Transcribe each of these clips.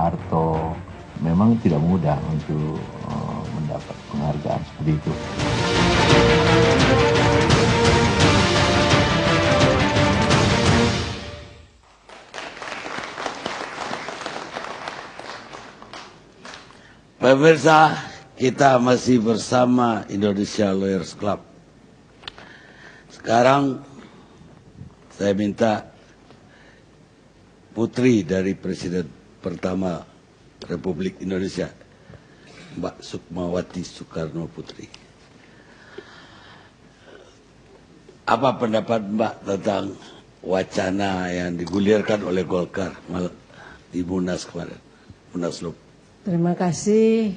Soeharto. Memang tidak mudah untuk mendapat penghargaan seperti itu. Pemirsa, kita masih bersama Indonesia Lawyers Club. Sekarang saya minta putri dari Presiden pertama Republik Indonesia, Mbak Sukmawati Soekarno Putri. Apa pendapat Mbak tentang wacana yang digulirkan oleh Golkar di Munas kemarin, Munaslup? Terima kasih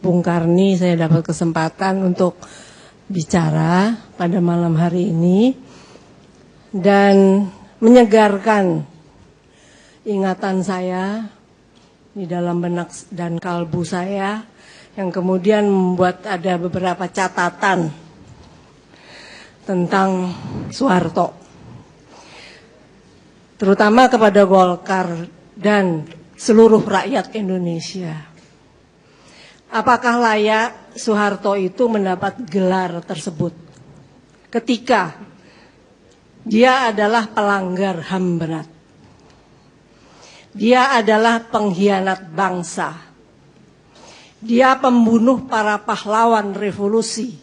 Bung Karni, saya dapat kesempatan untuk bicara pada malam hari ini dan menyegarkan ingatan saya di dalam benak dan kalbu saya yang kemudian membuat ada beberapa catatan tentang Soeharto, terutama kepada Golkar dan seluruh rakyat Indonesia. Apakah layak Soeharto itu mendapat gelar tersebut ketika dia adalah pelanggar HAM berat? Dia adalah pengkhianat bangsa. Dia pembunuh para pahlawan revolusi.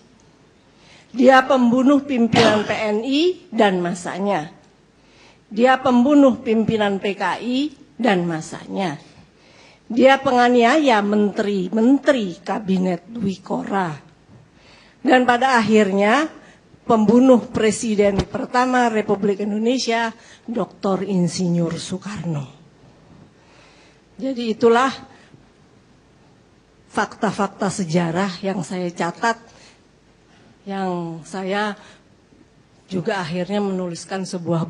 Dia pembunuh pimpinan PNI dan masanya. Dia pembunuh pimpinan PKI dan masanya. Dia penganiaya menteri-menteri kabinet Dwi Korah. Dan pada akhirnya pembunuh Presiden pertama Republik Indonesia, Dr. Insinyur Soekarno. Jadi itulah fakta-fakta sejarah yang saya catat, yang saya juga akhirnya menuliskan sebuah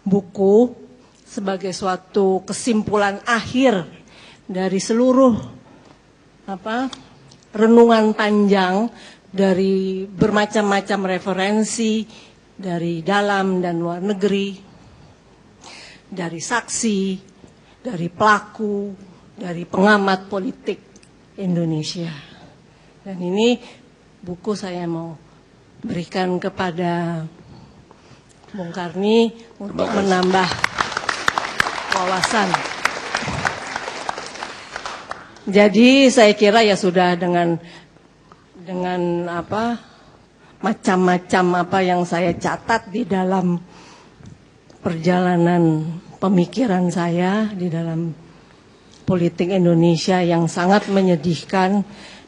buku sebagai suatu kesimpulan akhir dari seluruh renungan panjang dari bermacam-macam referensi dari dalam dan luar negeri, dari saksi, dari pelaku, dari pengamat politik Indonesia. Dan ini buku saya mau berikan kepada Bung Karni untuk menambah wawasan. Jadi saya kira ya sudah dengan macam-macam apa yang saya catat di dalam perjalanan pemikiran saya di dalam politik Indonesia yang sangat menyedihkan,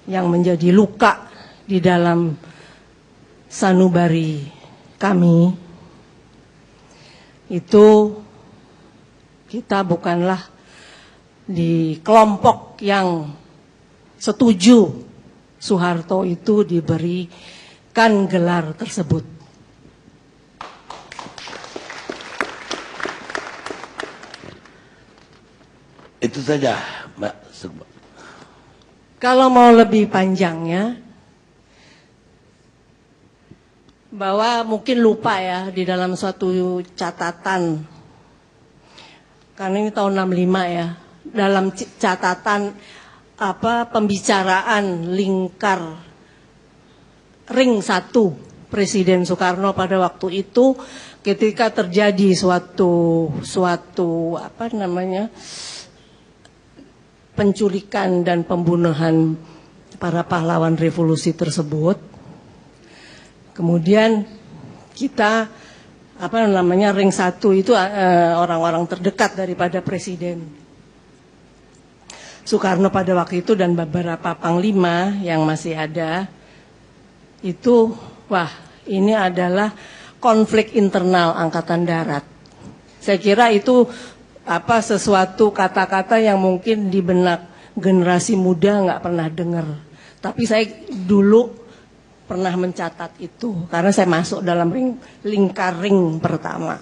yang menjadi luka di dalam sanubari kami, itu kita bukanlah di kelompok yang setuju Soeharto itu diberikan gelar tersebut. Itu saja, Mbak Sukma. Kalau mau lebih panjangnya, bahwa mungkin lupa ya di dalam suatu catatan, karena ini tahun 65 ya, dalam catatan pembicaraan lingkar ring 1 Presiden Soekarno pada waktu itu, ketika terjadi suatu penculikan dan pembunuhan para pahlawan revolusi tersebut. Kemudian kita ring 1 itu orang-orang terdekat daripada Presiden Soekarno pada waktu itu dan beberapa panglima yang masih ada itu, wah ini adalah konflik internal Angkatan Darat. Saya kira itu sesuatu kata-kata yang mungkin di benak generasi muda nggak pernah dengar. Tapi saya dulu pernah mencatat itu karena saya masuk dalam lingkar ring pertama.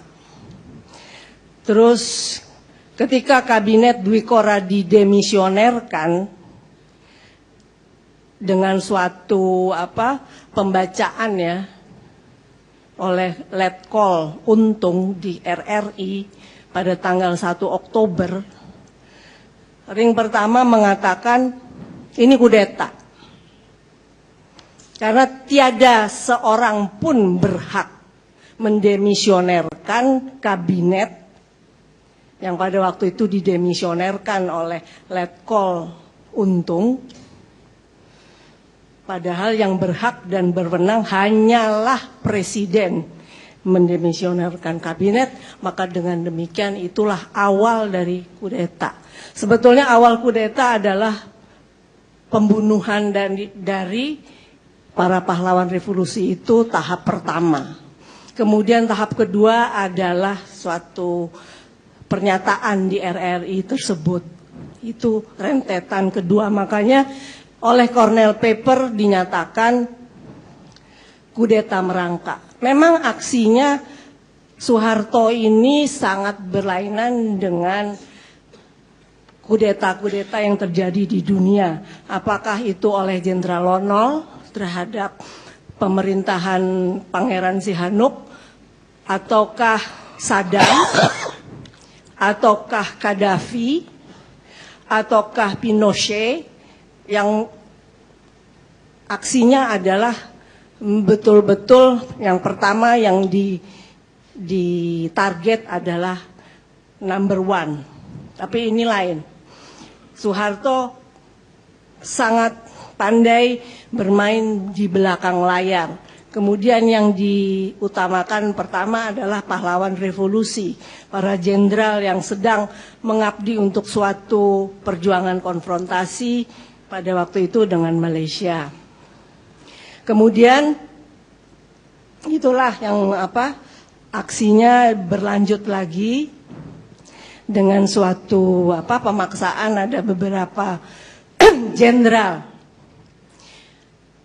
Terus ketika kabinet Dwi Korah didemisionerkan dengan suatu pembacaan ya oleh Letkol Untung di RRI pada tanggal 1 Oktober, Ring pertama mengatakan ini kudeta. Karena tiada seorang pun berhak mendemisionerkan kabinet yang pada waktu itu didemisionerkan oleh Letkol Untung. Padahal yang berhak dan berwenang hanyalah presiden mendemisionerkan kabinet, maka dengan demikian itulah awal dari kudeta. Sebetulnya awal kudeta adalah pembunuhan dari para pahlawan revolusi itu tahap pertama. Kemudian tahap kedua adalah suatu pernyataan di RRI tersebut. Itu rentetan kedua, makanya oleh Cornell Paper dinyatakan kudeta merangkak. Memang aksinya Soeharto ini sangat berlainan dengan kudeta-kudeta yang terjadi di dunia. Apakah itu oleh Jenderal Lonol terhadap pemerintahan Pangeran Sihanouk, ataukah Saddam, ataukah Gaddafi, ataukah Pinochet, yang aksinya adalah betul-betul yang pertama yang di target adalah number one. Tapi ini lain. Soeharto sangat pandai bermain di belakang layar. Kemudian yang diutamakan pertama adalah pahlawan revolusi, para jenderal yang sedang mengabdi untuk suatu perjuangan konfrontasi pada waktu itu dengan Malaysia. Kemudian itulah yang aksinya berlanjut lagi dengan suatu pemaksaan. Ada beberapa jenderal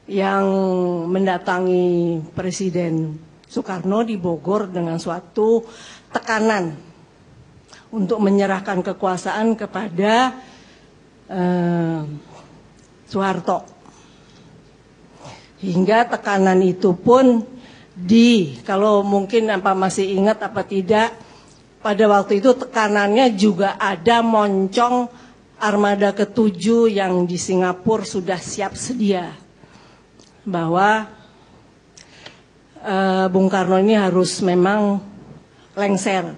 yang mendatangi Presiden Soekarno di Bogor dengan suatu tekanan untuk menyerahkan kekuasaan kepada Soeharto. Hingga tekanan itu pun kalau mungkin masih ingat apa tidak, pada waktu itu tekanannya juga ada moncong armada ke-7 yang di Singapura sudah siap sedia. Bahwa Bung Karno ini harus memang lengser.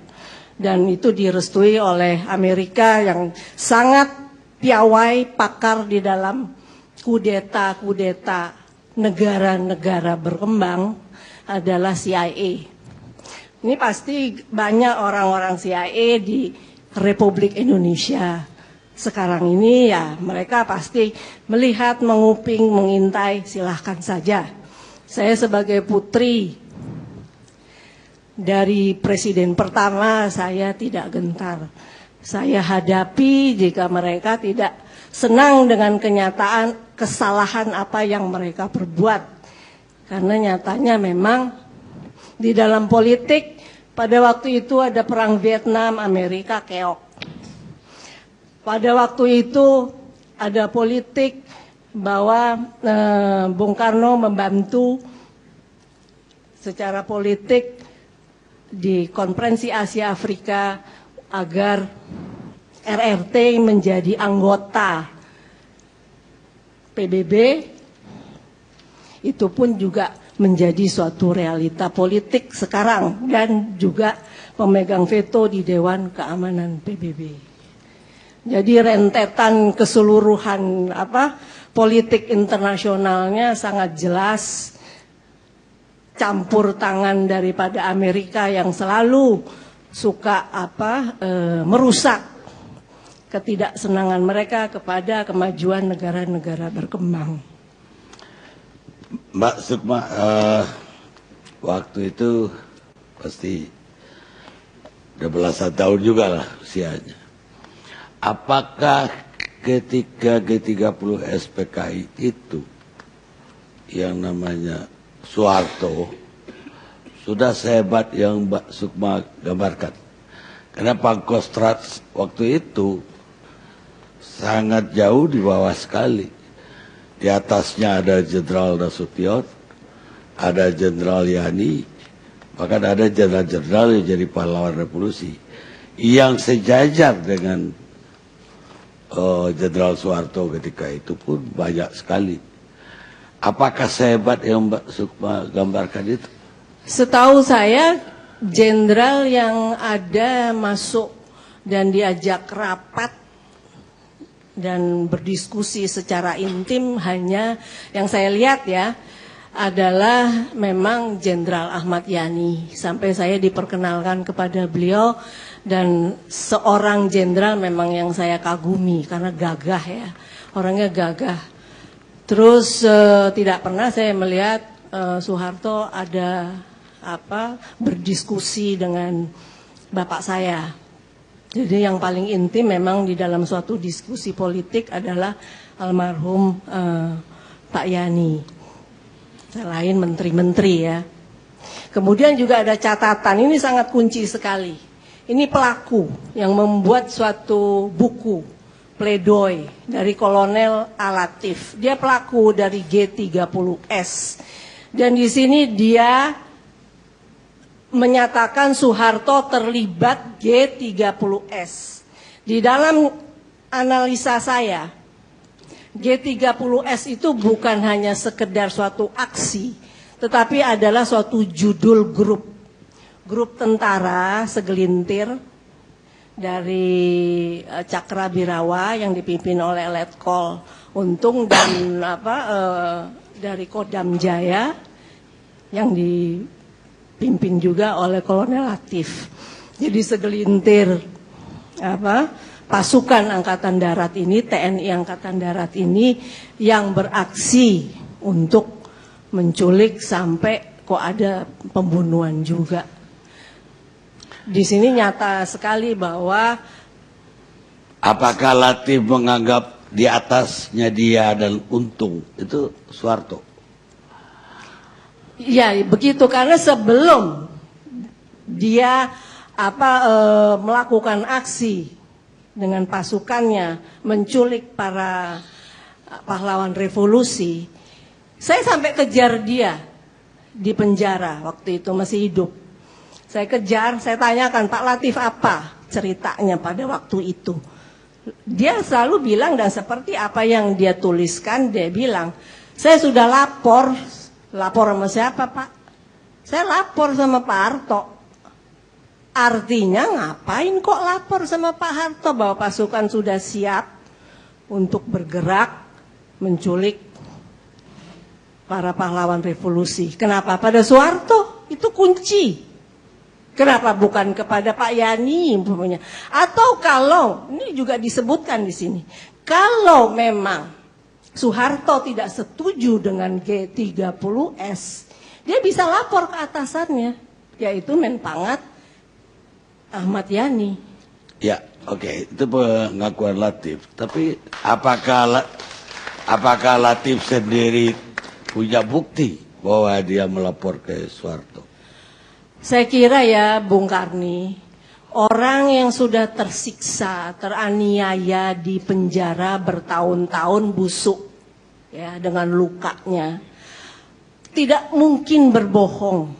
Dan itu direstui oleh Amerika yang sangat piawai, pakar di dalam kudeta negara-negara berkembang adalah CIA. Ini pasti banyak orang-orang CIA di Republik Indonesia sekarang ini, ya mereka pasti melihat, menguping, mengintai, silahkan saja. Saya sebagai putri dari presiden pertama, saya tidak gentar. Saya hadapi jika mereka tidak senang dengan kenyataan kesalahan apa yang mereka perbuat. Karena nyatanya memang di dalam politik pada waktu itu ada perang Vietnam, Amerika keok. Pada waktu itu ada politik bahwa Bung Karno membantu secara politik di Konferensi Asia Afrika agar RRT menjadi anggota PBB. Itu pun juga menjadi suatu realita politik sekarang, dan juga pemegang veto di Dewan Keamanan PBB. Jadi rentetan keseluruhan politik internasionalnya sangat jelas, campur tangan daripada Amerika yang selalu suka merusak ketidaksenangan mereka kepada kemajuan negara-negara berkembang. Mbak Sukma, waktu itu pasti udah belasan tahun juga lah usianya. Apakah ketika G30 SPKI itu yang namanya Soeharto sudah sehebat yang Mbak Sukma gambarkan? Karena Pangkostrat waktu itu sangat jauh di bawah sekali. Di atasnya ada Jenderal Nasution, ada Jenderal Yani, bahkan ada jenderal-jenderal yang jadi pahlawan revolusi yang sejajar dengan Jenderal Soeharto ketika itu pun banyak sekali. Apakah sehebat yang Mbak Sukma gambarkan itu? Setahu saya, jenderal yang ada masuk dan diajak rapat dan berdiskusi secara intim hanya yang saya lihat ya, adalah memang Jenderal Ahmad Yani. Sampai saya diperkenalkan kepada beliau, dan seorang jenderal memang yang saya kagumi karena gagah ya, orangnya gagah. Terus tidak pernah saya melihat Soeharto ada berdiskusi dengan bapak saya. Jadi yang paling intim memang di dalam suatu diskusi politik adalah almarhum Pak Yani. Selain menteri-menteri ya. Kemudian juga ada catatan, ini sangat kunci sekali. Ini pelaku yang membuat suatu buku pledoi dari Kolonel Alatif. Dia pelaku dari G30S. Dan di sini dia menyatakan Soeharto terlibat G30S. Di dalam analisa saya, G30S itu bukan hanya sekedar suatu aksi, tetapi adalah suatu judul grup. Grup tentara segelintir dari Cakrabirawa yang dipimpin oleh Letkol Untung dan dari Kodam Jaya yang dipimpin juga oleh Kolonel Latif. Jadi segelintir pasukan Angkatan Darat ini, TNI Angkatan Darat ini yang beraksi untuk menculik sampai kok ada pembunuhan juga. Di sini nyata sekali bahwa apakah Latif menganggap di atasnya dia dan Untung itu Soeharto? Ya begitu, karena sebelum dia melakukan aksi dengan pasukannya menculik para pahlawan revolusi, saya sampai kejar dia di penjara waktu itu masih hidup. Saya kejar, saya tanyakan, Pak Latif apa ceritanya pada waktu itu? Dia selalu bilang, dan seperti apa yang dia tuliskan, dia bilang, saya sudah lapor sama siapa Pak? Saya lapor sama Pak Harto. Artinya ngapain kok lapor sama Pak Harto bahwa pasukan sudah siap untuk bergerak menculik para pahlawan revolusi. Kenapa pada Soeharto? Itu kunci. Kenapa bukan kepada Pak Yani umpamanya? Atau kalau ini juga disebutkan di sini, kalau memang Soeharto tidak setuju dengan G30S, dia bisa lapor ke atasannya, yaitu Menpangat Ahmad Yani. Ya, oke, itu pengakuan Latif. Tapi apakah Latif sendiri punya bukti bahwa dia melapor ke Soeharto? Saya kira ya Bung Karni, orang yang sudah tersiksa, teraniaya di penjara bertahun-tahun busuk ya dengan lukanya, tidak mungkin berbohong.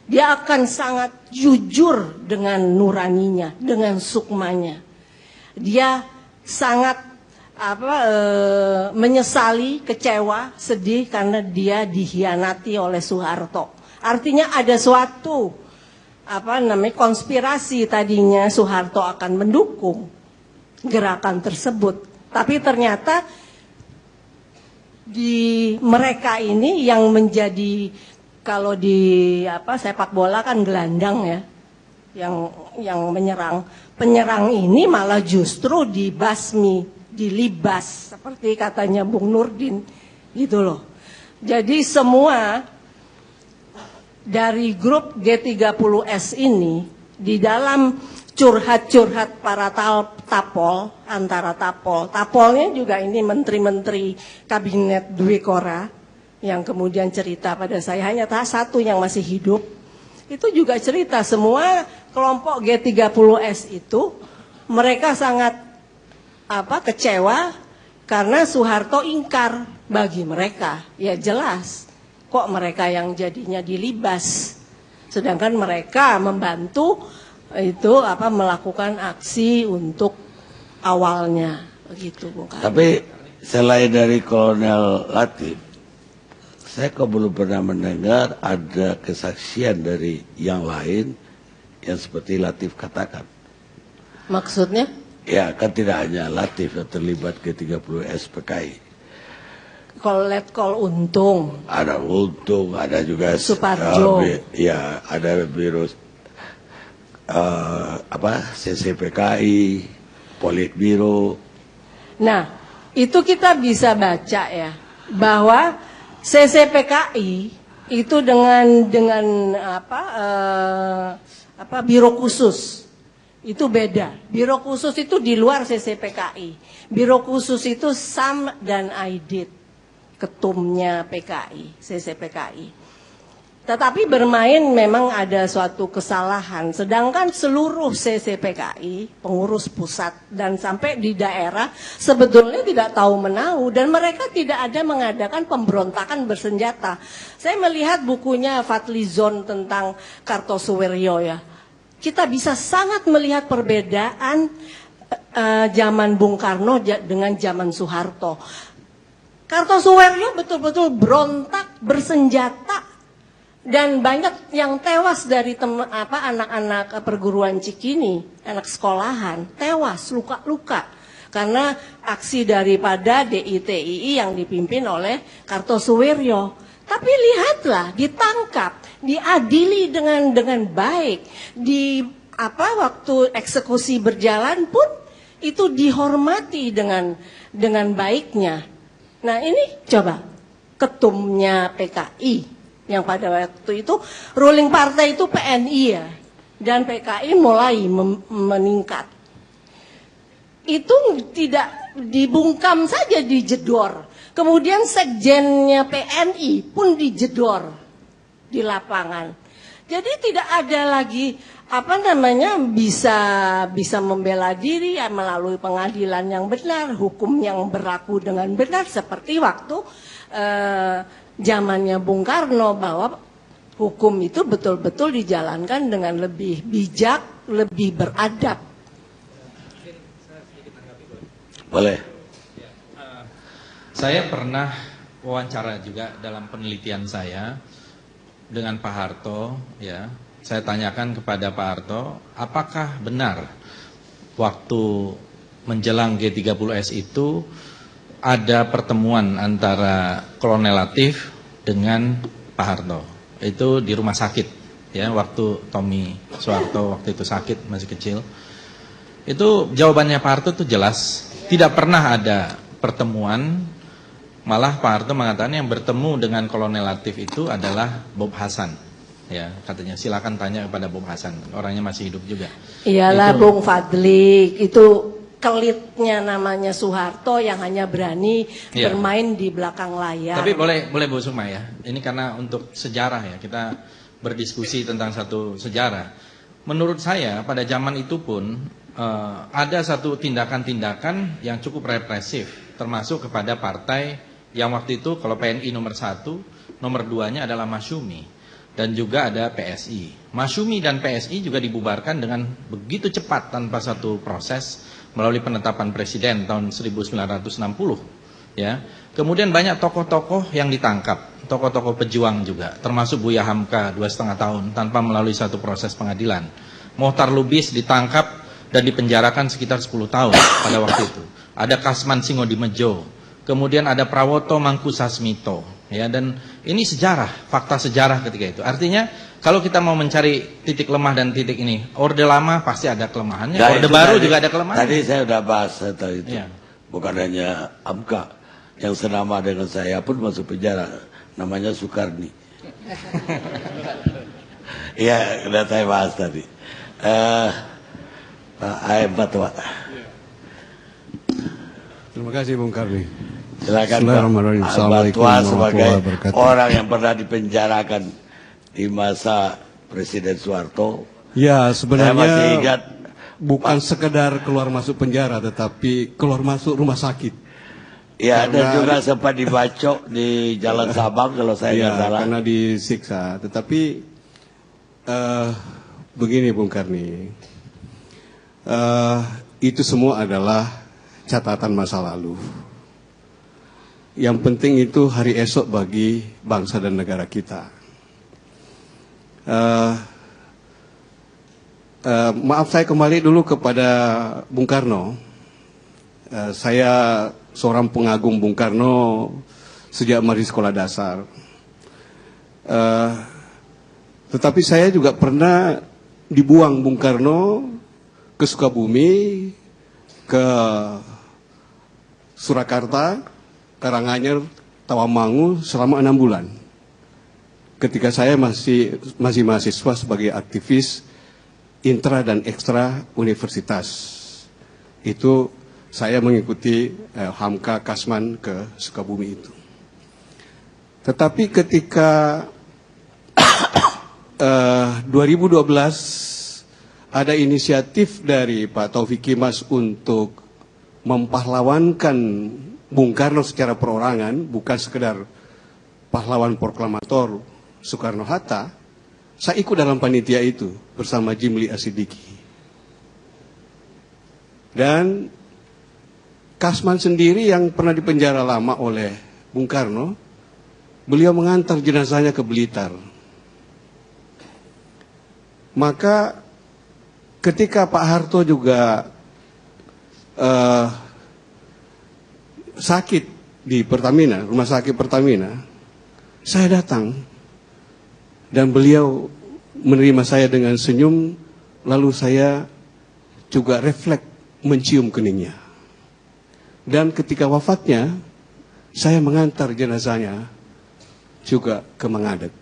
Dia akan sangat jujur dengan nuraninya, dengan sukmanya. Dia sangat menyesali, kecewa, sedih karena dia dikhianati oleh Soeharto. Artinya ada suatu konspirasi, tadinya Soeharto akan mendukung gerakan tersebut, tapi ternyata di mereka ini yang menjadi, kalau di sepak bola kan gelandang ya, yang penyerang ini malah justru dibasmi, dilibas seperti katanya Bung Nurdin gitu loh. Jadi semua dari grup G30S ini di dalam curhat-curhat para tapol, antara tapolnya juga ini menteri-menteri kabinet Dwi Kora yang kemudian cerita pada saya, hanya satu yang masih hidup, itu juga cerita semua kelompok G30S itu mereka sangat kecewa karena Soeharto ingkar. Bagi mereka ya jelas, kok mereka yang jadinya dilibas, sedangkan mereka membantu itu melakukan aksi untuk awalnya. Begitu, Bung Karno. Tapi selain dari Kolonel Latif, saya kok belum pernah mendengar ada kesaksian dari yang lain yang seperti Latif katakan. Maksudnya? Ya, kan tidak hanya Latif yang terlibat G30S PKI. Letkol Untung. Ada Untung, ada juga Suparjo. Ya, ada Biro CCPKI, Politbiro. Nah, itu kita bisa baca ya bahwa CCPKI itu dengan biro khusus itu beda. Biro khusus itu di luar CCPKI. Biro khusus itu Sam dan Aidit, ketumnya PKI, CCPKI. Tetapi bermain memang ada suatu kesalahan. Sedangkan seluruh CCPKI, pengurus pusat dan sampai di daerah sebetulnya tidak tahu menahu dan mereka tidak ada mengadakan pemberontakan bersenjata. Saya melihat bukunya Fadlizon tentang Kartosuwiryo ya. Kita bisa sangat melihat perbedaan zaman Bung Karno dengan zaman Soeharto. Kartosuwiryo betul-betul berontak bersenjata. Dan banyak yang tewas dari anak-anak perguruan Cikini, anak sekolahan, tewas, luka-luka. Karena aksi daripada DITII yang dipimpin oleh Kartosuwiryo. Tapi lihatlah, ditangkap, diadili dengan baik. Waktu eksekusi berjalan pun itu dihormati dengan baiknya. Nah ini coba, ketumnya PKI. Yang pada waktu itu ruling partai itu PNI ya, dan PKI mulai meningkat. Itu tidak dibungkam saja, dijedor. Kemudian sekjennya PNI pun dijedor di lapangan. Jadi tidak ada lagi bisa membela diri ya, melalui pengadilan yang benar, hukum yang berlaku dengan benar seperti waktu zamannya Bung Karno, bahwa hukum itu betul-betul dijalankan dengan lebih bijak, lebih beradab. Boleh. Saya pernah wawancara juga dalam penelitian saya dengan Pak Harto, ya. Saya tanyakan kepada Pak Harto, apakah benar waktu menjelang G30S itu ada pertemuan antara Kolonel Latif dengan Pak Harto. Itu di rumah sakit ya, waktu Tommy Soeharto waktu itu sakit, masih kecil. Itu jawabannya Pak Harto itu jelas, tidak pernah ada pertemuan. Malah Pak Harto mengatakan yang bertemu dengan Kolonel Latif itu adalah Bob Hasan. Ya, katanya silakan tanya kepada Bob Hasan, orangnya masih hidup juga. Iyalah Bung Fadli, itu kelitnya namanya Soeharto yang hanya berani bermain di belakang layar. Tapi boleh Bu Sukma ya. Ini karena untuk sejarah ya, kita berdiskusi tentang satu sejarah. Menurut saya pada zaman itu pun ada satu tindakan-tindakan yang cukup represif, termasuk kepada partai yang waktu itu kalau PNI nomor 1, nomor 2-nya adalah Masyumi. Dan juga ada PSI. Masyumi dan PSI juga dibubarkan dengan begitu cepat tanpa satu proses melalui penetapan presiden tahun 1960 ya. Kemudian banyak tokoh-tokoh yang ditangkap, tokoh-tokoh pejuang juga, termasuk Buya Hamka 2,5 tahun tanpa melalui satu proses pengadilan. Mohtar Lubis ditangkap dan dipenjarakan sekitar 10 tahun pada waktu itu. Ada Kasman Singodimejo, kemudian ada Prawoto Mangkusasmito ya, dan ini sejarah, fakta sejarah ketika itu. Artinya kalau kita mau mencari titik lemah dan titik ini, Orde Lama pasti ada kelemahannya, nah, Orde Baru juga ada kelemahannya. Tadi saya sudah bahas tentang itu. Ya. Bukan hanya Hamka, yang senama dengan saya pun masuk penjara, namanya Soekarni. Iya, sudah saya bahas tadi. Pak A4, Pak. Terima kasih Bung Karni. Silakan Bismillahirrahmanirrahim. Assalamualaikum sebagai warahmatullahi wabarakatuh. orang yang pernah dipenjarakan di masa Presiden Soeharto. Ya, Saya masih sebenarnya ingat bukan sekedar keluar masuk penjara, tetapi keluar masuk rumah sakit. ya, dan Karena- juga sempat dibacok di Jalan Sabang kalau saya nggak Ya, salah. karena disiksa. Tetapi begini Bung Karni, itu semua adalah catatan masa lalu. Yang penting itu hari esok bagi bangsa dan negara kita. Maaf, saya kembali dulu kepada Bung Karno. Saya seorang pengagum Bung Karno sejak masih sekolah dasar. Tetapi saya juga pernah dibuang Bung Karno ke Sukabumi, ke Surakarta, Karanganyar, Tawamangu selama 6 bulan. Ketika saya masih mahasiswa sebagai aktivis intra dan ekstra universitas. Itu saya mengikuti Hamka Kasman ke Sukabumi itu. Tetapi ketika 2012 ada inisiatif dari Pak Taufik Kimas untuk mempahlawankan Bung Karno secara perorangan, bukan sekedar pahlawan proklamator Soekarno-Hatta, saya ikut dalam panitia itu bersama Jimli Asidiki. Dan Kasman sendiri yang pernah dipenjara lama oleh Bung Karno, beliau mengantar jenazahnya ke Blitar. Maka ketika Pak Harto juga sakit di Pertamina, rumah sakit Pertamina, saya datang dan beliau menerima saya dengan senyum, lalu saya juga refleks mencium keningnya. Dan ketika wafatnya, saya mengantar jenazahnya juga ke Mangadek.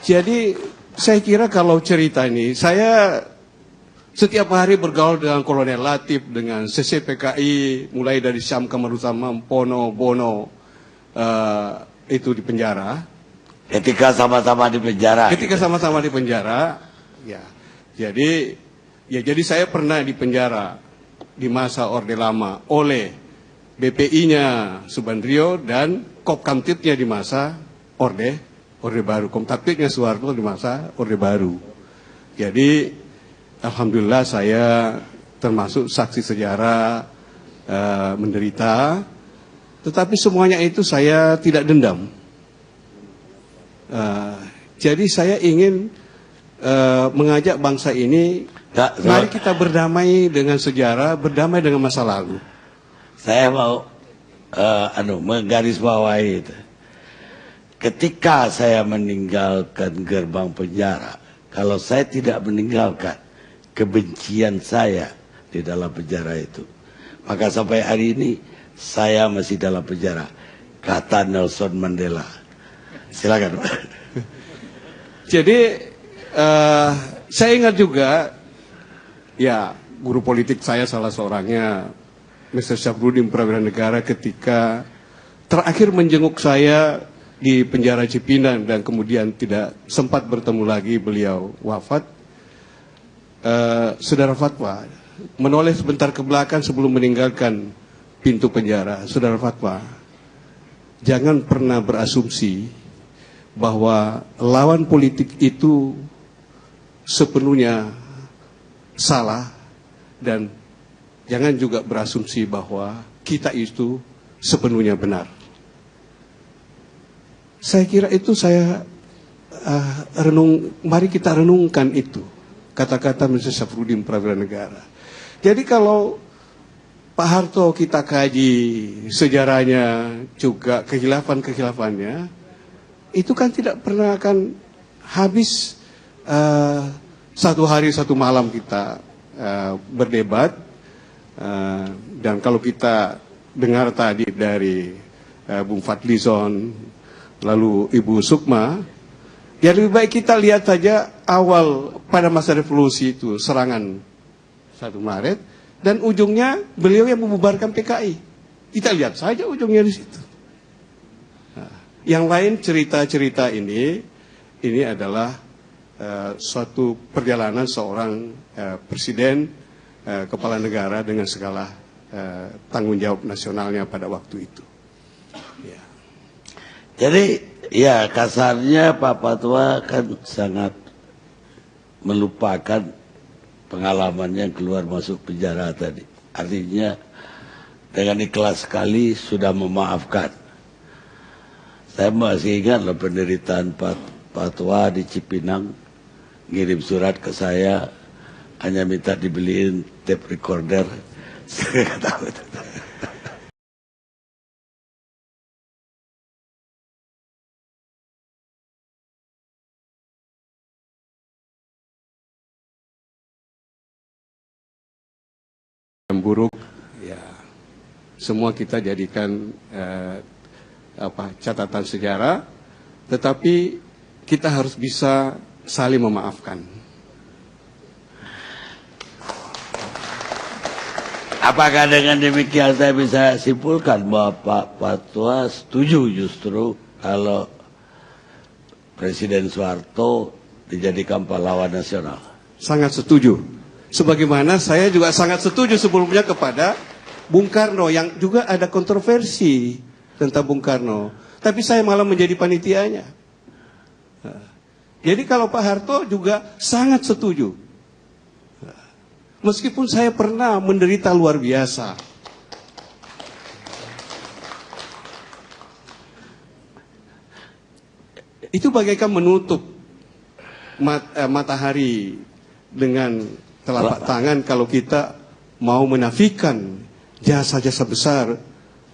Jadi saya kira kalau cerita ini, saya setiap hari bergaul dengan Kolonel Latif, dengan CCPKI, mulai dari Syam Kamaruzamam, Pono, Bono, itu di penjara. Ketika sama-sama di penjara. Ketika sama-sama di penjara, ya. Jadi saya pernah di penjara di masa Orde Lama oleh BPI-nya Subandrio dan Kopkamtibnya di masa Orde Baru, Komtapitnya Soeharto di masa Orde Baru. Jadi alhamdulillah saya termasuk saksi sejarah menderita, tetapi semuanya itu saya tidak dendam. Jadi saya ingin mengajak bangsa ini, mari kita berdamai dengan sejarah, berdamai dengan masa lalu. Saya mau menggarisbawahi itu. Ketika saya meninggalkan gerbang penjara, kalau saya tidak meninggalkan kebencian saya di dalam penjara itu, maka sampai hari ini saya masih dalam penjara, kata Nelson Mandela. Silakan. Jadi saya ingat juga, ya guru politik saya salah seorangnya, Mr. Syafruddin Prawira Negara, ketika terakhir menjenguk saya di penjara Cipinang dan kemudian tidak sempat bertemu lagi, beliau wafat. Saudara Fatwa menoleh sebentar ke belakang sebelum meninggalkan pintu penjara. Saudara Fatwa, jangan pernah berasumsi bahwa lawan politik itu sepenuhnya salah, dan jangan juga berasumsi bahwa kita itu sepenuhnya benar. Saya kira itu mari kita renungkan itu, kata-kata Mr. Syafruddin Prawira Negara. Jadi kalau Pak Harto kita kaji sejarahnya, juga kehilafan-kehilafannya, itu kan tidak pernah akan habis satu hari satu malam kita berdebat. Dan kalau kita dengar tadi dari Bung Fadlizon, lalu Ibu Sukma, ya lebih baik kita lihat saja awal pada masa revolusi itu, serangan 1 Maret, dan ujungnya beliau yang membubarkan PKI. Kita lihat saja ujungnya di situ. Nah, yang lain cerita-cerita ini adalah suatu perjalanan seorang presiden, kepala negara dengan segala tanggung jawab nasionalnya pada waktu itu. Ya. Jadi ya kasarnya Pak Fatwa kan sangat melupakan pengalamannya keluar masuk penjara tadi. Artinya dengan ikhlas sekali sudah memaafkan. Saya masih ingat loh penderitaan Patwa di Cipinang, ngirim surat ke saya, hanya minta dibeliin tape recorder. Saya nggak tahu. Yang buruk, ya semua kita jadikan catatan sejarah, tetapi kita harus bisa saling memaafkan. Apakah dengan demikian saya bisa simpulkan bahwa Pak Patwa setuju justru kalau Presiden Soeharto dijadikan pahlawan nasional? Sangat setuju. Sebagaimana saya juga sangat setuju sebelumnya kepada Bung Karno yang juga ada kontroversi tentang Bung Karno. Tapi saya malah menjadi panitianya. Jadi kalau Pak Harto juga sangat setuju. Meskipun saya pernah menderita luar biasa. Itu bagaikan menutup matahari dengan telapak tangan kalau kita mau menafikan jasa-jasa besar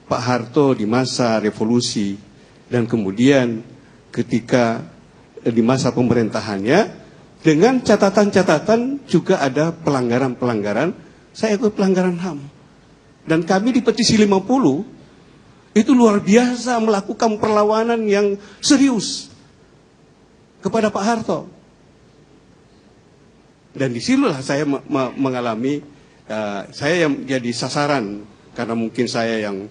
Pak Harto di masa revolusi dan kemudian ketika di masa pemerintahannya dengan catatan-catatan juga ada pelanggaran-pelanggaran. Saya ikut pelanggaran HAM. Dan kami di petisi 50 itu luar biasa melakukan perlawanan yang serius kepada Pak Harto. Dan disinilah saya mengalami, saya yang jadi sasaran, karena mungkin saya yang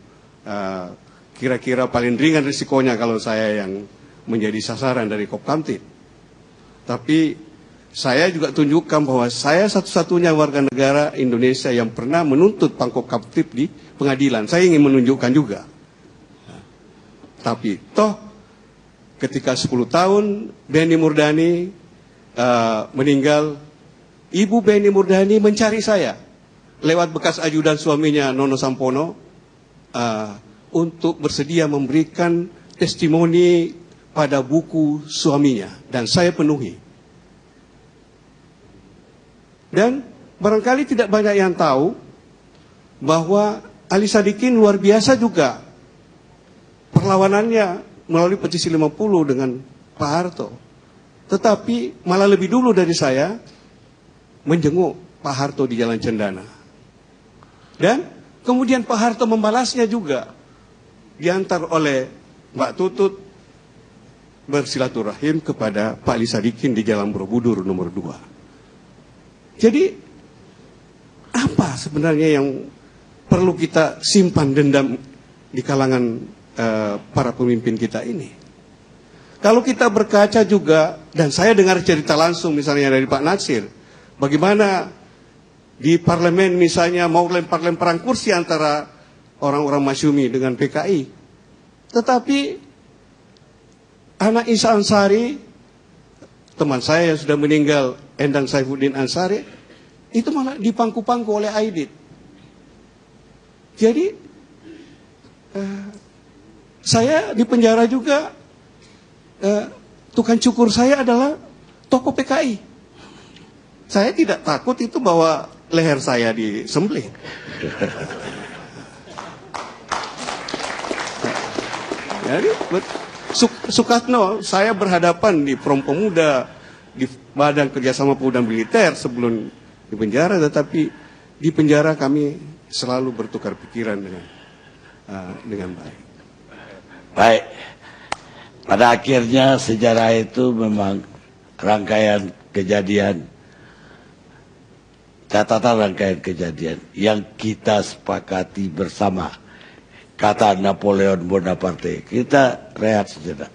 kira-kira paling ringan risikonya kalau saya yang menjadi sasaran dari Kopkamtib. Tapi saya juga tunjukkan bahwa saya satu-satunya warga negara Indonesia yang pernah menuntut Kopkamtib di pengadilan. Saya ingin menunjukkan juga. Tapi toh ketika 10 tahun Benny Murdani meninggal, Ibu Benny Murdani mencari saya lewat bekas ajudan suaminya Nono Sampono untuk bersedia memberikan testimoni pada buku suaminya, dan saya penuhi. Dan barangkali tidak banyak yang tahu bahwa Ali Sadikin luar biasa juga perlawanannya melalui petisi 50 dengan Pak Harto. Tetapi malah lebih dulu dari saya menjenguk Pak Harto di Jalan Cendana. Dan kemudian Pak Harto membalasnya juga, diantar oleh Mbak Tutut bersilaturahim kepada Pak Ali Sadikin di Jalan Borobudur nomor 2. Jadi apa sebenarnya yang perlu kita simpan dendam di kalangan para pemimpin kita ini? Kalau kita berkaca juga, dan saya dengar cerita langsung misalnya dari Pak Natsir, bagaimana di parlemen misalnya mau lempar-lemparan kursi antara orang-orang Masyumi dengan PKI. Tetapi anak Isa Ansari, teman saya yang sudah meninggal, Endang Saifuddin Ansari, itu malah dipangku-pangku oleh Aidit. Jadi saya di penjara juga, tukang cukur saya adalah tokoh PKI. Saya tidak takut itu bahwa leher saya disembelih. Jadi Soekarno, saya berhadapan di Prom Pemuda, di Badan Kerjasama Pemuda Militer sebelum di penjara, tetapi di penjara kami selalu bertukar pikiran dengan baik. Baik, pada akhirnya sejarah itu memang rangkaian kejadian, catatan rangkaian kejadian yang kita sepakati bersama, kata Napoleon Bonaparte. Kita rehat sejenak.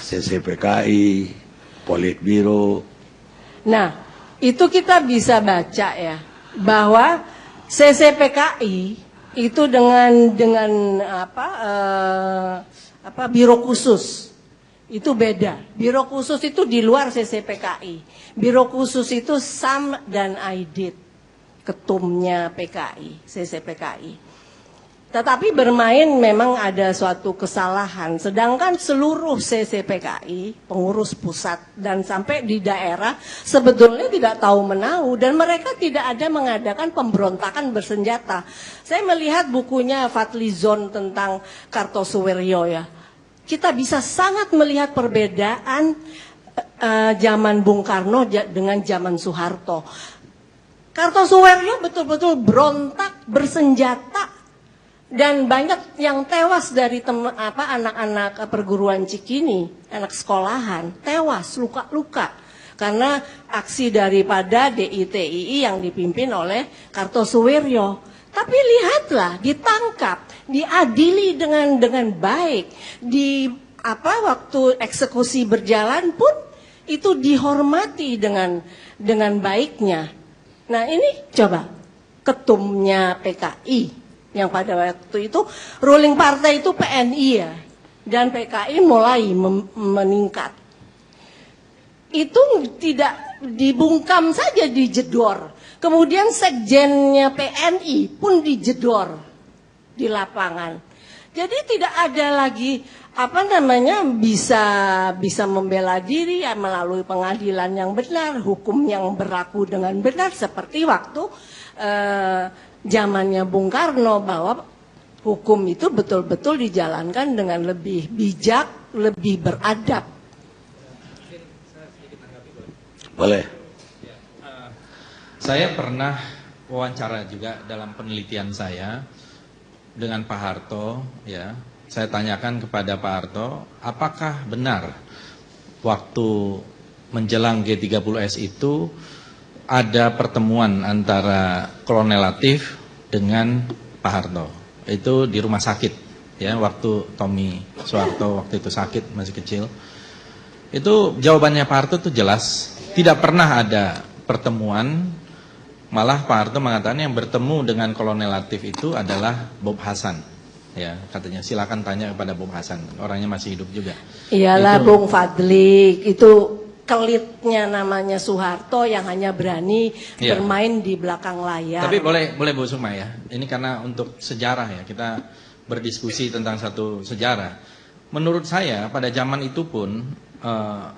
CCPKI, Politbiro. Nah, itu kita bisa baca ya, bahwa CCPKI itu dengan biro khusus Itu beda. Biro khusus itu di luar CCPKI. Biro khusus itu Sam dan Aidit, ketumnya PKI, CCPKI. Tetapi bermain memang ada suatu kesalahan. Sedangkan seluruh CCPKI, pengurus pusat dan sampai di daerah sebetulnya tidak tahu menahu dan mereka tidak ada mengadakan pemberontakan bersenjata. Saya melihat bukunya Fadlizon tentang Kartosuwiryo ya. Kita bisa sangat melihat perbedaan zaman Bung Karno dengan zaman Soeharto. Kartosuwiryo betul-betul berontak bersenjata. Dan banyak yang tewas dari anak-anak perguruan Cikini, anak sekolahan, tewas, luka-luka. Karena aksi daripada DITII yang dipimpin oleh Kartosuwiryo. Tapi lihatlah, ditangkap, diadili dengan baik. Waktu eksekusi berjalan pun itu dihormati dengan baiknya. Nah ini coba, ketumnya PKI. Yang pada waktu itu ruling partai itu PNI ya, dan PKI mulai meningkat. Itu tidak dibungkam saja, dijedor. Kemudian sekjennya PNI pun dijedor di lapangan. Jadi tidak ada lagi bisa membela diri ya, melalui pengadilan yang benar, hukum yang berlaku dengan benar seperti waktu zamannya Bung Karno, bahwa hukum itu betul-betul dijalankan dengan lebih bijak, lebih beradab. Boleh. Saya pernah wawancara juga dalam penelitian saya dengan Pak Harto, ya. Saya tanyakan kepada Pak Harto, apakah benar waktu menjelang G30S itu ada pertemuan antara Kolonel Latif dengan Pak Harto. Itu di rumah sakit ya, waktu Tommy Soeharto waktu itu sakit, masih kecil. Itu jawabannya Pak Harto itu jelas, tidak pernah ada pertemuan. Malah Pak Harto mengatakan yang bertemu dengan Kolonel Latif itu adalah Bob Hasan. Ya, katanya silakan tanya kepada Bob Hasan, orangnya masih hidup juga. Iyalah Bung Fadli, itu kelitnya namanya Soeharto yang hanya berani bermain di belakang layar. Tapi boleh Bu Sukma ya. Ini karena untuk sejarah ya, kita berdiskusi tentang satu sejarah. Menurut saya pada zaman itu pun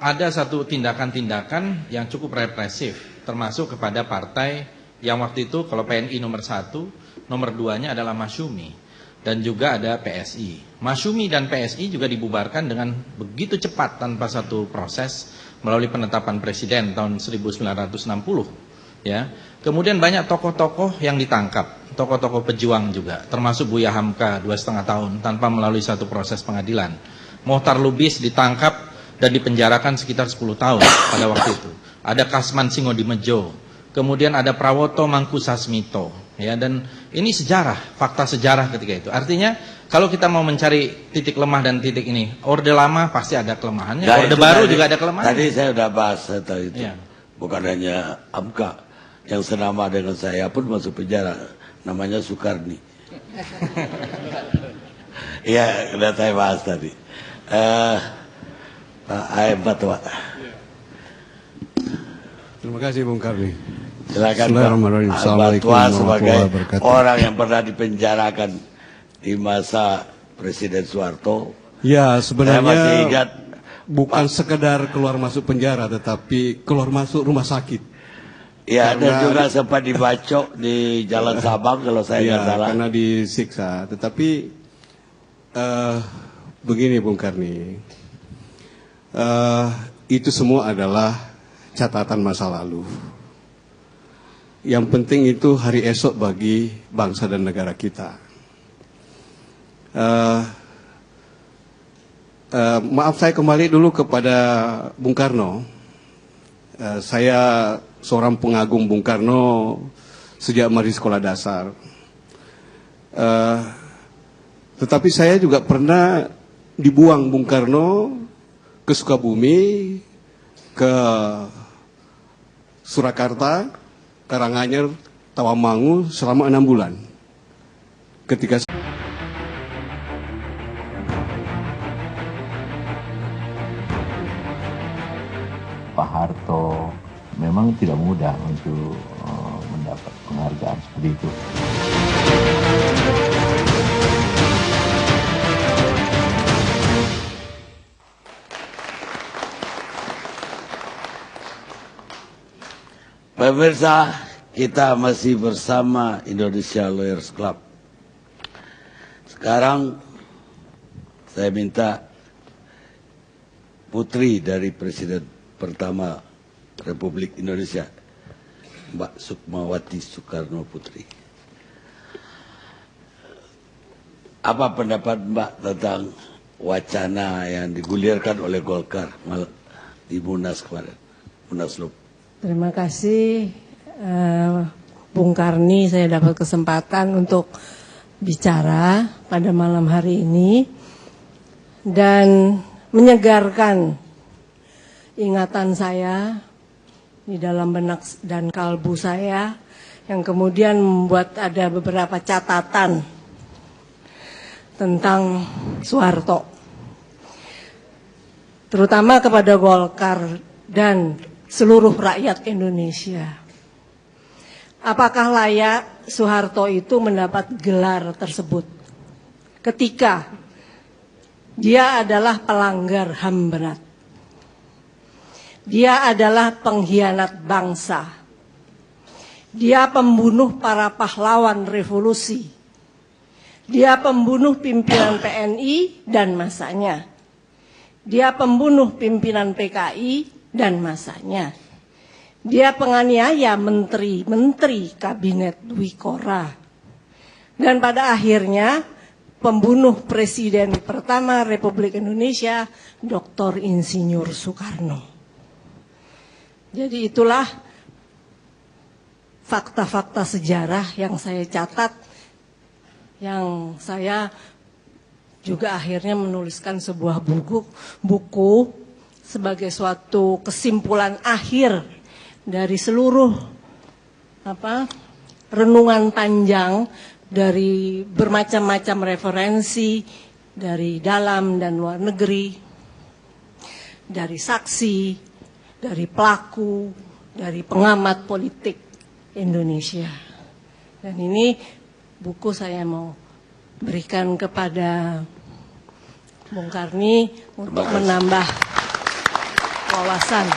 ada satu tindakan-tindakan yang cukup represif, termasuk kepada partai yang waktu itu kalau PNI nomor 1, nomor 2-nya adalah Masyumi dan juga ada PSI. Masyumi dan PSI juga dibubarkan dengan begitu cepat tanpa satu proses, melalui penetapan presiden tahun 1960 ya. Kemudian banyak tokoh-tokoh yang ditangkap, tokoh-tokoh pejuang juga, termasuk Buya Hamka 2,5 tahun tanpa melalui satu proses pengadilan. Mohtar Lubis ditangkap dan dipenjarakan sekitar 10 tahun pada waktu itu. Ada Kasman Singodimejo, kemudian ada Prawoto Mangkusasmito ya, dan ini sejarah, fakta sejarah ketika itu. Artinya kalau kita mau mencari titik lemah dan titik ini, Orde Lama pasti ada kelemahannya, nah, Orde Baru juga ada kelemahannya. Tadi saya sudah bahas tadi itu. Ya. Bukan hanya Hamka, yang senama dengan saya pun masuk penjara, namanya Soekarni. Iya, sudah saya bahas tadi. Pak AM Fatwa. Terima kasih Bung Karni. Silakan Pak Fatwa sebagai orang yang pernah dipenjarakan di masa Presiden Soeharto. Ya, sebenarnya saya masih ingat, bukan sekedar keluar masuk penjara, tetapi keluar masuk rumah sakit. Ya, dan juga sempat dibacok di Jalan Sabang kalau saya nggak salah. Karena disiksa. Tetapi begini Bung Karni, itu semua adalah catatan masa lalu. Yang penting itu hari esok bagi bangsa dan negara kita. Maaf, saya kembali dulu kepada Bung Karno. Saya seorang pengagum Bung Karno sejak masih sekolah dasar. Tetapi saya juga pernah dibuang Bung Karno ke Sukabumi, ke Surakarta, Karanganyar, Tawamangu selama 6 bulan. Ketika Harto memang tidak mudah untuk mendapat penghargaan seperti itu. Pemirsa, kita masih bersama Indonesia Lawyers Club. Sekarang saya minta putri dari Presiden pertama Republik Indonesia, Mbak Sukmawati Soekarno Putri. Apa pendapat Mbak tentang wacana yang digulirkan oleh Golkar di Munas kemarin, Munaslup? Terima kasih Bung Karni, saya dapat kesempatan untuk bicara pada malam hari ini dan menyegarkan ingatan saya di dalam benak dan kalbu saya yang kemudian membuat ada beberapa catatan tentang Soeharto, terutama kepada Golkar dan seluruh rakyat Indonesia. Apakah layak Soeharto itu mendapat gelar tersebut ketika dia adalah pelanggar HAM berat? Dia adalah pengkhianat bangsa. Dia pembunuh para pahlawan revolusi. Dia pembunuh pimpinan PNI dan masanya. Dia pembunuh pimpinan PKI dan masanya. Dia penganiaya menteri kabinet Dwi Korah. Dan pada akhirnya pembunuh Presiden pertama Republik Indonesia, Dr. Insinyur Soekarno. Jadi itulah fakta-fakta sejarah yang saya catat, yang saya juga akhirnya menuliskan sebuah buku sebagai suatu kesimpulan akhir dari seluruh renungan panjang dari bermacam-macam referensi dari dalam dan luar negeri, dari saksi, dari pelaku, dari pengamat politik Indonesia. Dan ini buku saya mau berikan kepada Bung Karni untuk menambah wawasan.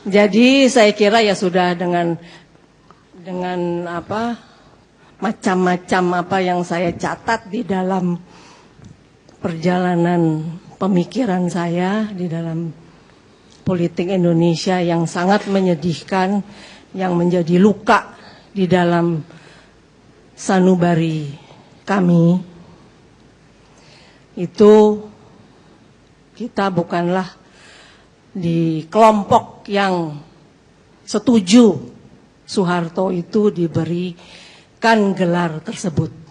Jadi saya kira ya sudah dengan macam-macam apa yang saya catat di dalam perjalanan pemikiran saya di dalam politik Indonesia yang sangat menyedihkan, yang menjadi luka di dalam sanubari kami, itu kita bukanlah di kelompok yang setuju Soeharto itu diberikan gelar tersebut.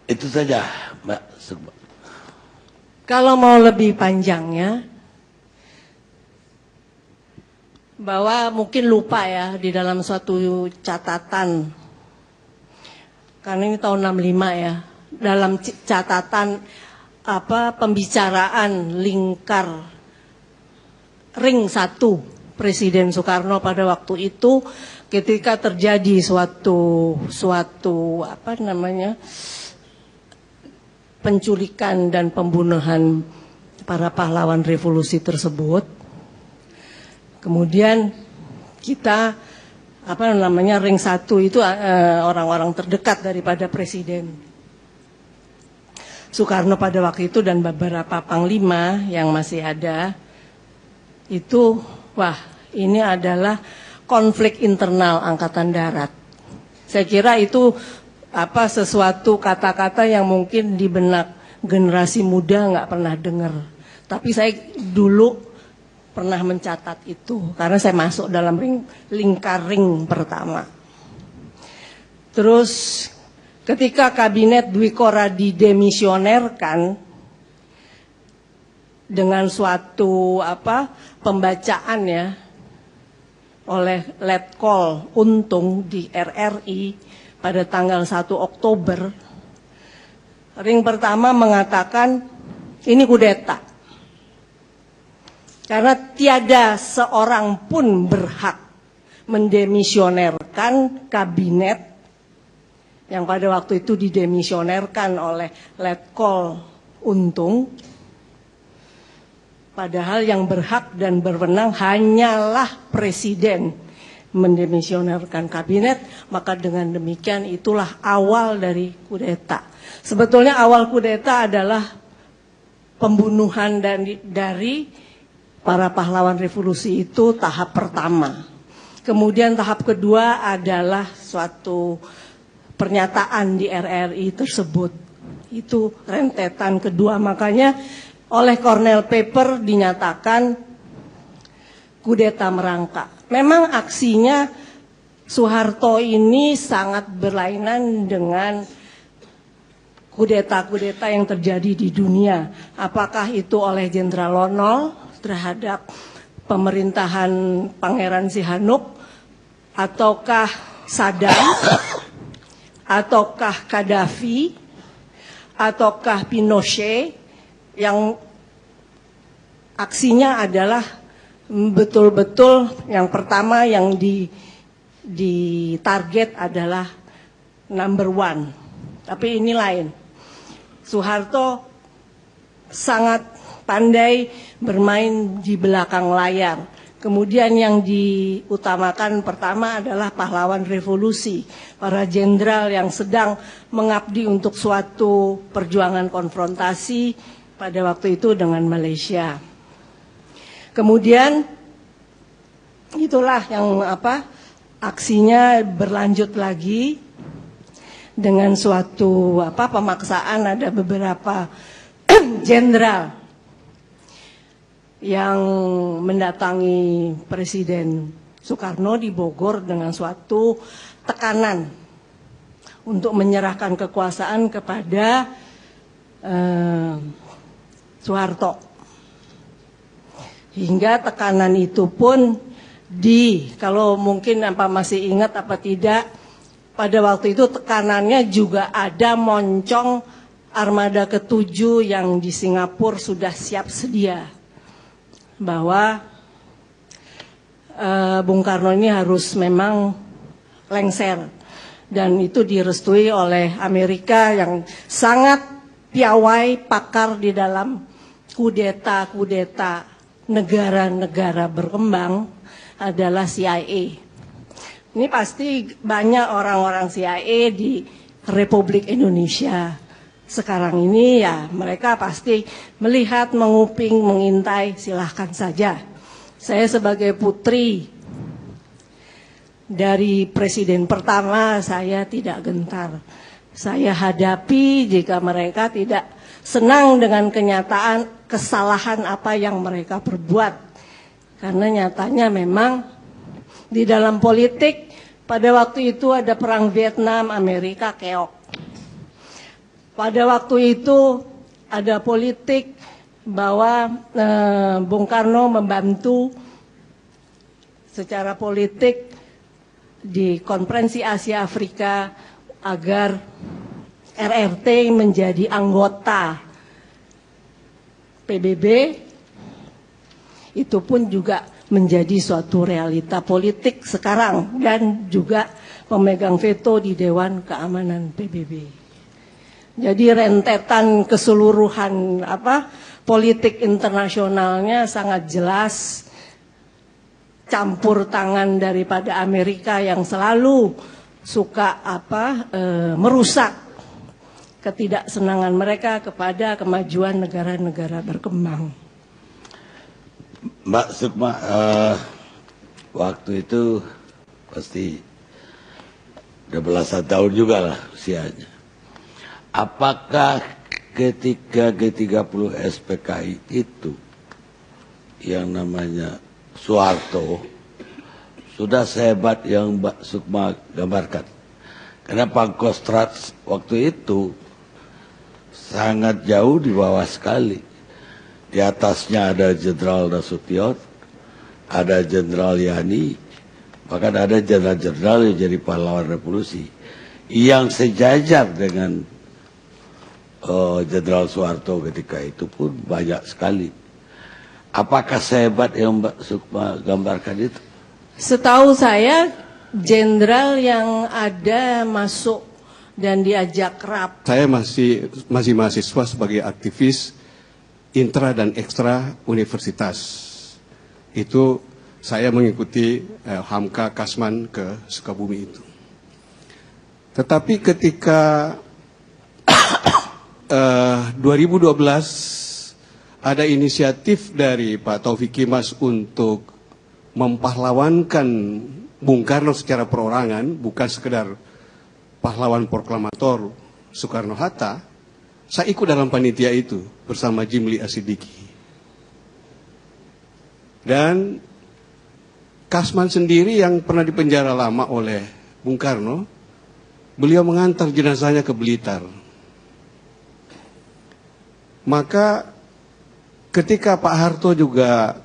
Itu saja, Mbak Sukma. Kalau mau lebih panjangnya, bahwa mungkin lupa ya di dalam suatu catatan, karena ini tahun 65 ya, dalam catatan pembicaraan lingkar ring 1 Presiden Soekarno pada waktu itu ketika terjadi suatu penculikan dan pembunuhan para pahlawan revolusi tersebut. Kemudian kita ring 1 itu orang-orang terdekat daripada Presiden Soekarno pada waktu itu dan beberapa panglima yang masih ada itu, wah ini adalah konflik internal Angkatan Darat. Saya kira itu sesuatu kata-kata yang mungkin di benak generasi muda nggak pernah dengar. Tapi saya dulu pernah mencatat itu karena saya masuk dalam lingkar ring pertama. Terus ketika kabinet Dwi Korah didemisionerkan dengan suatu pembacaan ya oleh Letkol Untung di RRI pada tanggal 1 Oktober ring pertama mengatakan ini kudeta. Karena tiada seorang pun berhak mendemisionerkan kabinet yang pada waktu itu didemisionerkan oleh Letkol Untung. Padahal yang berhak dan berwenang hanyalah presiden mendemisionerkan kabinet, maka dengan demikian itulah awal dari kudeta. Sebetulnya awal kudeta adalah pembunuhan dari para pahlawan revolusi itu tahap pertama. Kemudian tahap kedua adalah suatu pernyataan di RRI tersebut. Itu rentetan kedua, makanya oleh Cornell Paper dinyatakan kudeta merangkak. Memang aksinya Soeharto ini sangat berlainan dengan kudeta-kudeta yang terjadi di dunia. Apakah itu oleh Jenderal Lonol terhadap pemerintahan Pangeran Sihanouk, ataukah Saddam, ataukah Gaddafi, ataukah Pinochet, yang aksinya adalah betul-betul yang pertama yang ditarget adalah number one. Tapi ini lain. Soeharto sangat pandai bermain di belakang layar. Kemudian yang diutamakan pertama adalah pahlawan revolusi, para jenderal yang sedang mengabdi untuk suatu perjuangan konfrontasi pada waktu itu dengan Malaysia. Kemudian itulah yang aksinya berlanjut lagi dengan suatu pemaksaan. Ada beberapa jenderal yang mendatangi Presiden Soekarno di Bogor dengan suatu tekanan untuk menyerahkan kekuasaan kepada Soeharto. Hingga tekanan itu pun kalau mungkin masih ingat apa tidak, pada waktu itu tekanannya juga ada moncong armada ke-7 yang di Singapura sudah siap sedia. Bahwa Bung Karno ini harus memang lengser. Dan itu direstui oleh Amerika yang sangat piawai pakar di dalam kudeta-kudeta negara-negara berkembang adalah CIA. Ini pasti banyak orang-orang CIA di Republik Indonesia sekarang ini, ya mereka pasti melihat, menguping, mengintai, silahkan saja. Saya sebagai putri dari presiden pertama, saya tidak gentar. Saya hadapi jika mereka tidak senang dengan kenyataan kesalahan apa yang mereka perbuat. Karena nyatanya memang di dalam politik pada waktu itu ada perang Vietnam, Amerika keok. Pada waktu itu ada politik bahwa Bung Karno membantu secara politik di Konferensi Asia Afrika agar RRT menjadi anggota PBB. Itu pun juga menjadi suatu realita politik sekarang dan juga pemegang veto di Dewan Keamanan PBB. Jadi rentetan keseluruhan politik internasionalnya sangat jelas, campur tangan daripada Amerika yang selalu suka merusak ketidaksenangan mereka kepada kemajuan negara-negara berkembang. Mbak Sukma, waktu itu pasti udah belasan tahun juga lah usianya. Apakah ketika G30 SPKI itu yang namanya Soeharto sudah sehebat yang Mbak Sukma gambarkan? Karena Pangkostrat waktu itu sangat jauh di bawah sekali. Di atasnya ada Jenderal Nasution, ada Jenderal Yani, bahkan ada jenderal-jenderal yang jadi pahlawan revolusi yang sejajar dengan Jenderal Soeharto ketika itu pun banyak sekali. Apakah sehebat yang Mbak Sukma gambarkan itu? Setahu saya, jenderal yang ada masuk dan diajak rap. Saya masih mahasiswa sebagai aktivis intra dan ekstra universitas. Itu saya mengikuti Hamka Kasman ke Sukabumi itu. Tetapi ketika 2012 ada inisiatif dari Pak Taufik Kimas untuk mempahlawankan Bung Karno secara perorangan, bukan sekedar pahlawan proklamator Soekarno-Hatta, saya ikut dalam panitia itu bersama Jimli Asidiki. Dan Kasman sendiri yang pernah dipenjara lama oleh Bung Karno, beliau mengantar jenazahnya ke Blitar. Maka ketika Pak Harto juga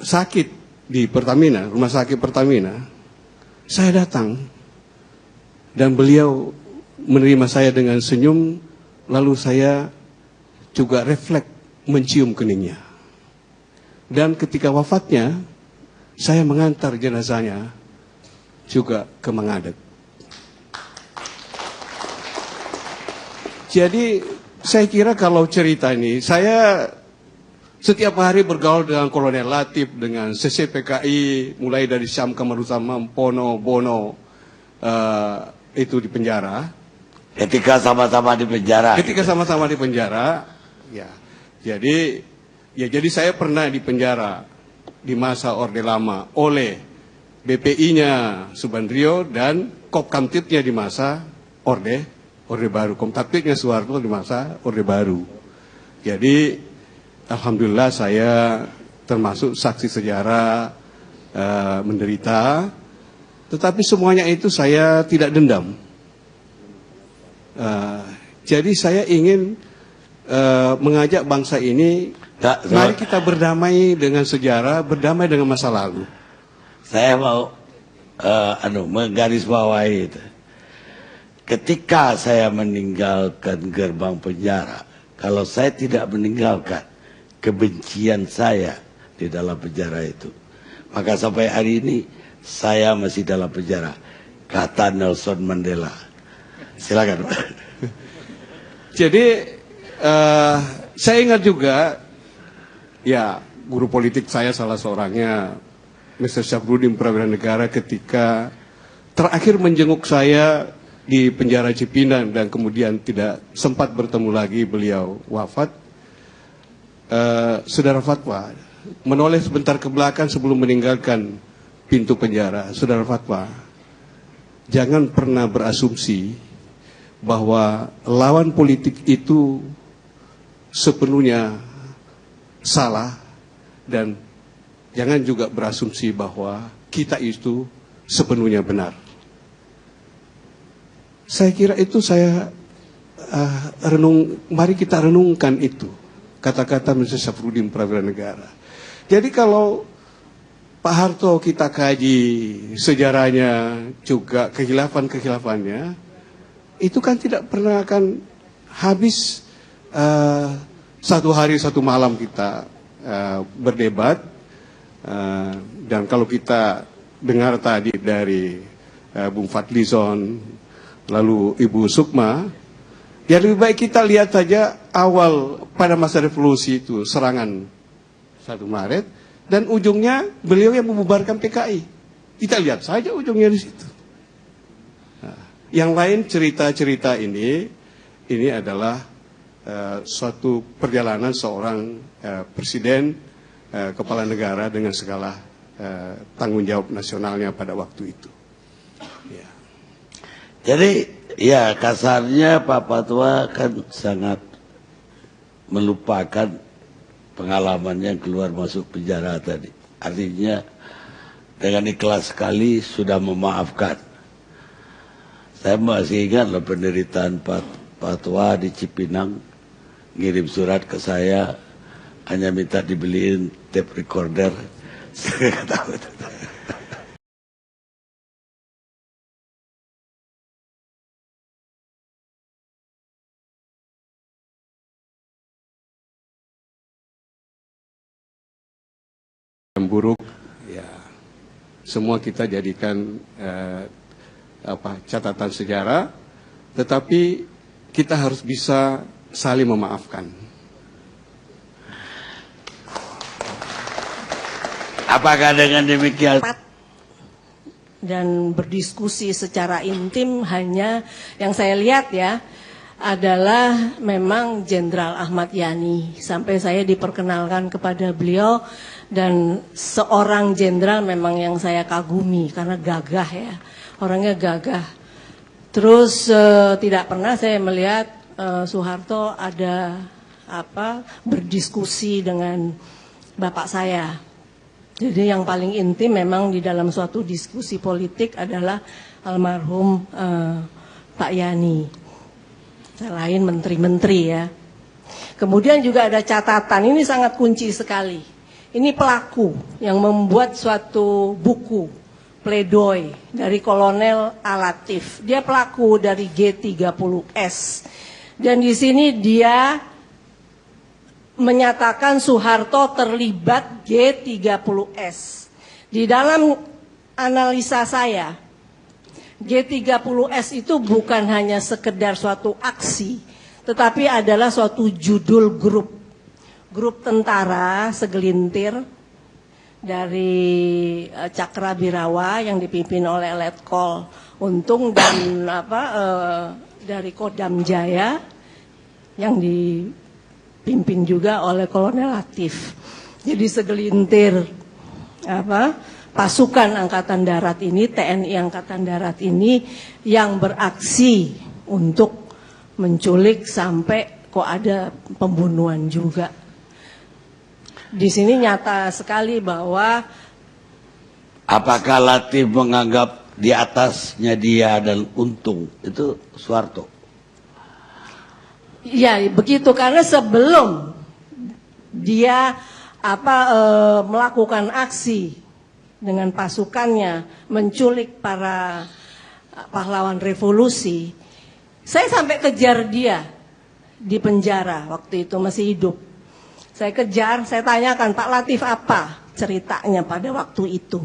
sakit di Pertamina, rumah sakit Pertamina, saya datang dan beliau menerima saya dengan senyum, lalu saya juga refleks mencium keningnya. Dan ketika wafatnya, saya mengantar jenazahnya juga ke Mangadek. Jadi saya kira kalau cerita ini, saya setiap hari bergaul dengan Kolonel Latif, dengan CCPKI, mulai dari Syam Kamaruzamam, Pono, Bono, itu di penjara. Ketika sama-sama di penjara. Ketika sama-sama di penjara, ya. Jadi saya pernah di penjara di masa Orde Lama oleh BPI-nya Subandrio dan Kopkamtibnya di masa Orde Baru. Kopkamtibnya Soeharto di masa Orde Baru. Jadi alhamdulillah saya termasuk saksi sejarah menderita, tetapi semuanya itu saya tidak dendam. Jadi saya ingin mengajak bangsa ini, mari kita berdamai dengan sejarah, berdamai dengan masa lalu. Saya mau menggarisbawahi itu. Ketika saya meninggalkan gerbang penjara, kalau saya tidak meninggalkan kebencian saya di dalam penjara itu, maka sampai hari ini saya masih dalam penjara, kata Nelson Mandela. Silakan. Jadi saya ingat juga, ya guru politik saya salah seorangnya, Mr. Syafruddin Prawira Negara, ketika terakhir menjenguk saya di penjara Cipinang dan kemudian tidak sempat bertemu lagi, beliau wafat. Saudara Fatwa menoleh sebentar ke belakang sebelum meninggalkan pintu penjara. Saudara Fatwa, jangan pernah berasumsi bahwa lawan politik itu sepenuhnya salah, dan jangan juga berasumsi bahwa kita itu sepenuhnya benar. Saya kira itu saya mari kita renungkan itu, kata-kata Mr. Syafruddin Prawira Negara. Jadi kalau Pak Harto kita kaji sejarahnya, juga kehilafan-kehilafannya, itu kan tidak pernah akan habis satu hari satu malam kita berdebat. Dan kalau kita dengar tadi dari Bung Fadlizon, lalu Ibu Sukma, ya lebih baik kita lihat saja awal pada masa revolusi itu, serangan 1 Maret, dan ujungnya beliau yang membubarkan PKI. Kita lihat saja ujungnya di situ. Nah, yang lain cerita-cerita ini adalah suatu perjalanan seorang presiden, kepala negara dengan segala tanggung jawab nasionalnya pada waktu itu. Ya. Jadi ya kasarnya Pak Fatwa kan sangat melupakan pengalamannya keluar masuk penjara tadi. Artinya dengan ikhlas sekali sudah memaafkan. Saya masih ingat loh penderitaan Pak Fatwa di Cipinang, ngirim surat ke saya, hanya minta dibeliin tape recorder. Saya nggak tahu. buruk, ya semua kita jadikan catatan sejarah, tetapi kita harus bisa saling memaafkan. Apakah dengan demikian dan berdiskusi secara intim hanya yang saya lihat ya adalah memang Jenderal Ahmad Yani. Sampai saya diperkenalkan kepada beliau, dan seorang jenderal memang yang saya kagumi karena gagah ya, orangnya gagah. Terus tidak pernah saya melihat Soeharto ada berdiskusi dengan bapak saya. Jadi yang paling intim memang di dalam suatu diskusi politik adalah almarhum Pak Yani. Selain menteri-menteri ya. Kemudian juga ada catatan, ini sangat kunci sekali. Ini pelaku yang membuat suatu buku pledoi dari Kolonel Alatif. Dia pelaku dari G30S. Dan di sini dia menyatakan Soeharto terlibat G30S. Di dalam analisa saya, G30S itu bukan hanya sekedar suatu aksi, tetapi adalah suatu judul grup. Grup tentara segelintir dari Cakrabirawa yang dipimpin oleh Letkol Untung dan dari Kodam Jaya yang dipimpin juga oleh Kolonel Latif. Jadi segelintir pasukan Angkatan Darat ini, TNI Angkatan Darat ini yang beraksi untuk menculik sampai kok ada pembunuhan juga. Di sini nyata sekali bahwa apakah Latif menganggap di atasnya dia dan Untung itu Soeharto? Ya begitu, karena sebelum dia melakukan aksi dengan pasukannya menculik para pahlawan revolusi, saya sampai kejar dia di penjara waktu itu masih hidup. Saya kejar, saya tanyakan, Pak Latif apa ceritanya pada waktu itu?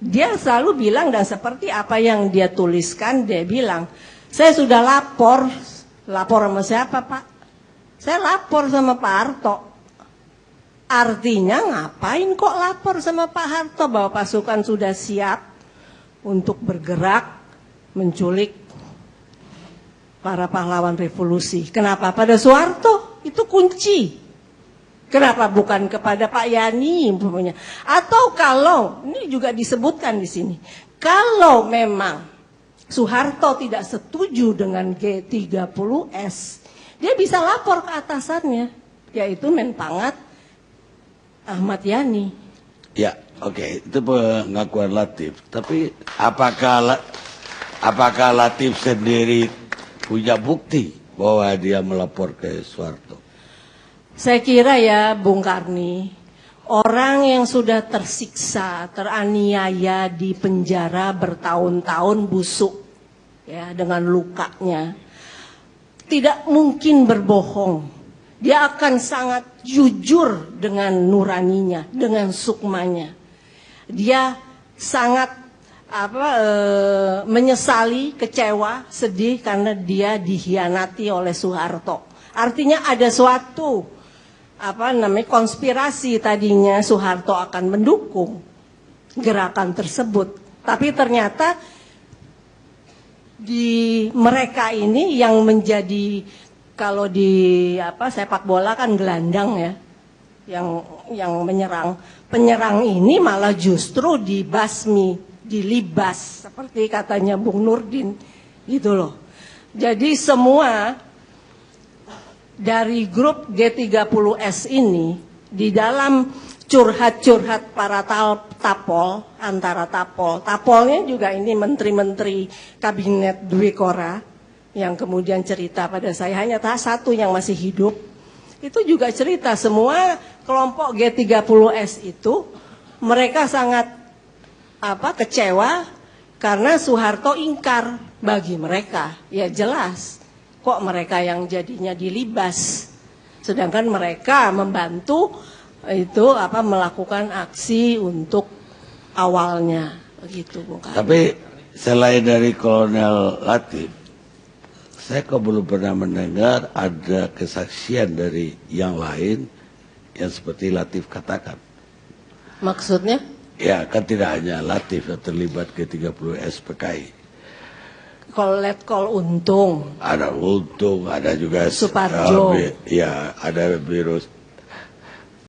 Dia selalu bilang, dan seperti apa yang dia tuliskan, dia bilang, saya sudah lapor sama siapa Pak? Saya lapor sama Pak Harto. Artinya ngapain kok lapor sama Pak Harto bahwa pasukan sudah siap untuk bergerak menculik para pahlawan revolusi. Kenapa pada Soeharto? Itu kunci. Kenapa bukan kepada Pak Yani umpamanya? Atau kalau ini juga disebutkan di sini, kalau memang Soeharto tidak setuju dengan G30S, dia bisa lapor ke atasannya, yaitu Menpangat Ahmad Yani. Ya, oke, itu pengakuan Latif. Tapi apakah Latif sendiri punya bukti bahwa dia melapor ke Soeharto? Saya kira ya Bung Karni, orang yang sudah tersiksa, teraniaya di penjara bertahun-tahun busuk ya dengan lukanya, tidak mungkin berbohong. Dia akan sangat jujur dengan nuraninya, dengan sukmanya. Dia sangat menyesali, kecewa, sedih karena dia dikhianati oleh Soeharto. Artinya ada suatu konspirasi, tadinya Soeharto akan mendukung gerakan tersebut, tapi ternyata di mereka ini yang menjadi, kalau di sepak bola kan gelandang ya, yang penyerang ini malah justru dibasmi, dilibas seperti katanya Bung Nurdin gitu loh. Jadi semua dari grup G30S ini di dalam curhat-curhat para tapol, antara tapolnya juga ini menteri-menteri kabinet Dwi Kora yang kemudian cerita pada saya, hanya satu yang masih hidup, itu juga cerita semua kelompok G30S itu mereka sangat kecewa karena Soeharto ingkar. Bagi mereka ya jelas, kok mereka yang jadinya dilibas, sedangkan mereka membantu itu melakukan aksi untuk awalnya begitu, Bung Karno. Tapi selain dari Kolonel Latif, saya kok belum pernah mendengar ada kesaksian dari yang lain yang seperti Latif katakan. Maksudnya? Ya, kan tidak hanya Latif yang terlibat ke 30 SPKI. Letkol Untung. Ada Untung, ada juga Suparjo. ya, ada Biro